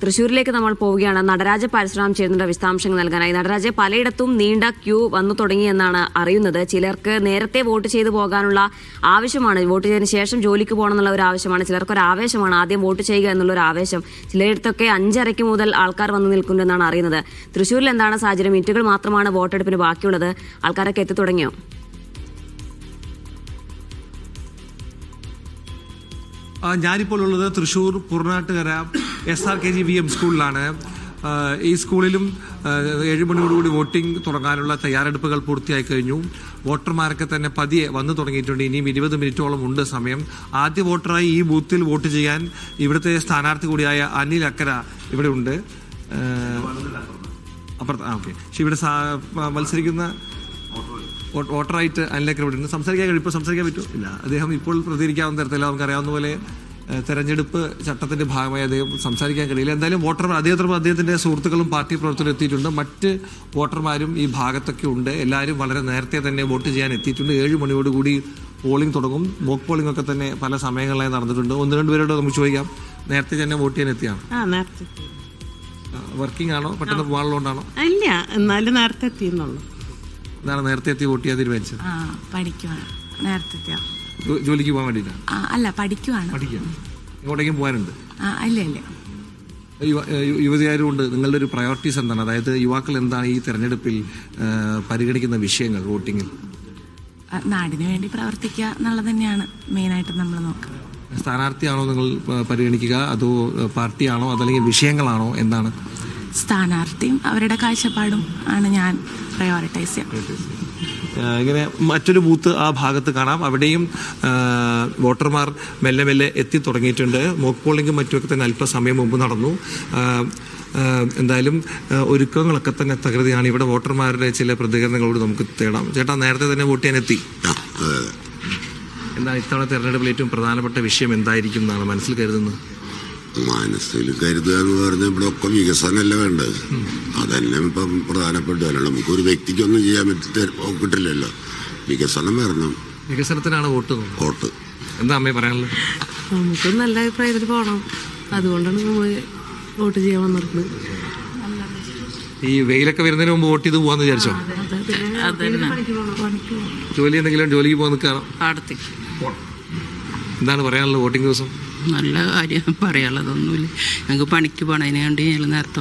തൃശ്ശൂരിലേക്ക് നമ്മൾ പോവുകയാണ്. നടരാജ പരശുറാം ചേരുന്നുണ്ട് വിശദാംശങ്ങൾ നൽകാനായി. നടരാജ, പലയിടത്തും നീണ്ട ക്യൂ വന്നു തുടങ്ങിയെന്നാണ് അറിയുന്നത്. ചിലർക്ക് നേരത്തെ വോട്ട് ചെയ്തു പോകാനുള്ള ആവശ്യമാണ്, വോട്ട് ചെയ്തതിന് ശേഷം ജോലിക്ക് പോകണം എന്നുള്ള ഒരു ആവശ്യമാണ്. ചിലർക്ക് ഒരു ആവേശമാണ് ആദ്യം വോട്ട് ചെയ്യുക എന്നുള്ളൊരു ആവേശം. ചിലയിടത്തൊക്കെ 5:30 മുതൽ ആൾക്കാർ വന്നു നിൽക്കുന്നുണ്ടെന്നാണ് അറിയുന്നത്. തൃശ്ശൂരിൽ എന്താണ് സാഹചര്യം? മിനിറ്റുകൾ മാത്രമാണ് വോട്ടെടുപ്പിന് ബാക്കിയുള്ളത്. ആൾക്കാരൊക്കെ എത്തി തുടങ്ങിയോ? ഞാനിപ്പോൾ ഉള്ളത് തൃശ്ശൂർ പുറനാട്ടുകര SRKGVM സ്കൂളിലാണ്. ഈ സ്കൂളിലും 7 മണിയോടുകൂടി വോട്ടിംഗ് തുടങ്ങാനുള്ള തയ്യാറെടുപ്പുകൾ പൂർത്തിയായി കഴിഞ്ഞു. വോട്ടർമാരൊക്കെ തന്നെ പതിയെ വന്നു തുടങ്ങിയിട്ടുണ്ട്. ഇനിയും 20 മിനിറ്റോളം ഉണ്ട് സമയം. ആദ്യ വോട്ടറായി ഈ ബൂത്തിൽ വോട്ട് ചെയ്യാൻ ഇവിടുത്തെ സ്ഥാനാർത്ഥി കൂടിയായ അനിൽ അക്കര ഇവിടെ ഉണ്ട്. ഓക്കെ, പക്ഷെ ഇവിടെ മത്സരിക്കുന്ന വോട്ടറായിട്ട് അനിലക്കര ഇവിടെ ഉണ്ട്. ഇപ്പോൾ സംസാരിക്കാൻ പറ്റുമോ? ഇല്ല, അദ്ദേഹം ഇപ്പോൾ പ്രതികരിക്കാവുന്ന തരത്തില്ല. നമുക്കറിയാവുന്ന പോലെ തെരഞ്ഞെടുപ്പ് ചട്ടത്തിന്റെ ഭാഗമായി അദ്ദേഹം സംസാരിക്കാൻ കഴിയില്ല. എന്തായാലും വോട്ടർമാർ അദ്ദേഹത്തിന്റെ സുഹൃത്തുക്കളും പാർട്ടി പ്രവർത്തകരും എത്തിയിട്ടുണ്ട്. മറ്റ് വോട്ടർമാരും ഈ ഭാഗത്തൊക്കെ ഉണ്ട്. എല്ലാവരും വളരെ നേരത്തെ തന്നെ വോട്ട് ചെയ്യാൻ എത്തിയിട്ടുണ്ട്. 7 മണിയോടുകൂടി പോളിംഗ് തുടങ്ങും. മോക്ക് പോളിംഗ് ഒക്കെ തന്നെ പല സമയങ്ങളിലായി നടന്നിട്ടുണ്ട്. 1-2 പേരോട് നമുക്ക് ചോദിക്കാം. നേരത്തെ തന്നെ വോട്ട് ചെയ്യാൻ എത്തിയാണ്? വർക്കിംഗ് ആണോ, പെട്ടെന്ന് പോകാനുള്ളതുകൊണ്ടാണോ? ഇല്ല, എന്നാലും നേരത്തെ എത്തിയെന്നുള്ളൂ. എന്താണ് നേരത്തെ എത്തി വോട്ട് ചെയ്യാൻ തീരുമാനിച്ചത്? പഠിക്കുവാണ്. നേരത്തെ ജോലിക്ക് പോകാൻ വേണ്ടിയില്ല? അല്ല, പഠിക്കുവാണ്. എങ്ങോട്ടേക്കും പോകാനുണ്ട്? ഇല്ല ഇല്ല. യുവതിയായതുകൊണ്ട് നിങ്ങളുടെ ഒരു പ്രയോറിറ്റീസ് എന്താണ്? അതായത് യുവാക്കൾ എന്താണ് ഈ തെരഞ്ഞെടുപ്പിൽ പരിഗണിക്കുന്ന വിഷയങ്ങൾ വോട്ടിങ്ങിൽ? നാടിന് വേണ്ടി പ്രവർത്തിക്കുക എന്നുള്ളത് തന്നെയാണ് മെയിനായിട്ട് നമ്മൾ നോക്കുന്നത്. സ്ഥാനാർത്ഥിയാണോ നിങ്ങൾ പരിഗണിക്കുക, അതോ പാർട്ടിയാണോ, അതല്ലെങ്കിൽ വിഷയങ്ങളാണോ, എന്താണ്? സ്ഥാനാർത്ഥിയും അവരുടെ കാഴ്ചപ്പാടും ആണ് ഞാൻ പ്രയോറിറ്റൈസ് ചെയ്യുന്നത്. ഇങ്ങനെ മറ്റൊരു ബൂത്ത് ആ ഭാഗത്ത് കാണാം. അവിടെയും വോട്ടർമാർ മെല്ലെ മെല്ലെ എത്തി തുടങ്ങിയിട്ടുണ്ട്. മോക്ക് പോളിംഗും മറ്റുമൊക്കെ തന്നെ അല്പസമയം മുമ്പ് നടന്നു. എന്തായാലും ഒരുക്കങ്ങളൊക്കെ തന്നെ തകൃതിയാണ്. ഇവിടെ വോട്ടർമാരുടെ ചില പ്രതികരണങ്ങളോട് നമുക്ക് തേടാം. ചേട്ടാ, നേരത്തെ തന്നെ വോട്ട് ചെയ്യാൻ എത്തി. എന്താണ് ഇത്തവണ തെരഞ്ഞെടുപ്പിൽ ഏറ്റവും പ്രധാനപ്പെട്ട വിഷയം എന്തായിരിക്കും എന്നാണ് മനസ്സിൽ കരുതുന്നത്? മനസ്സിൽ കരുതുക എന്ന് പറഞ്ഞാൽ ഇവിടെ ഒക്കെ വികസനമല്ലേ വേണ്ടത്. അതെല്ലാം ഇപ്പം പ്രധാനപ്പെട്ടതല്ല. നമുക്കൊരു വ്യക്തിക്കൊന്നും ചെയ്യാൻ കിട്ടില്ലല്ലോ. വികസനം വരണം. വികസനത്തിനാണ് വോട്ട്. എന്താ അമ്മയെ പറയാനുള്ളത്? നമുക്ക് നല്ല അഭിപ്രായത്തിൽ പോകണം. അതുകൊണ്ടാണ് നമ്മൾ വോട്ട് ചെയ്യാൻ വന്നിരുന്നത്. ഈ വെയിലൊക്കെ വരുന്നതിന് മുമ്പ് വോട്ട് ചെയ്ത് പോകാന്ന് വിചാരിച്ചോ? ജോലി എന്തെങ്കിലും ജോലിക്ക് പോകാൻ നിൽക്കാണോ? എന്താണ് പറയാനുള്ളത് വോട്ടിംഗ് ദിവസം? നല്ല കാര്യം പറയാനുള്ളതൊന്നുമില്ല. ഞങ്ങൾക്ക് പണിക്ക് പോകണം. അതിന് വേണ്ടി ഞങ്ങൾ നേരത്തെ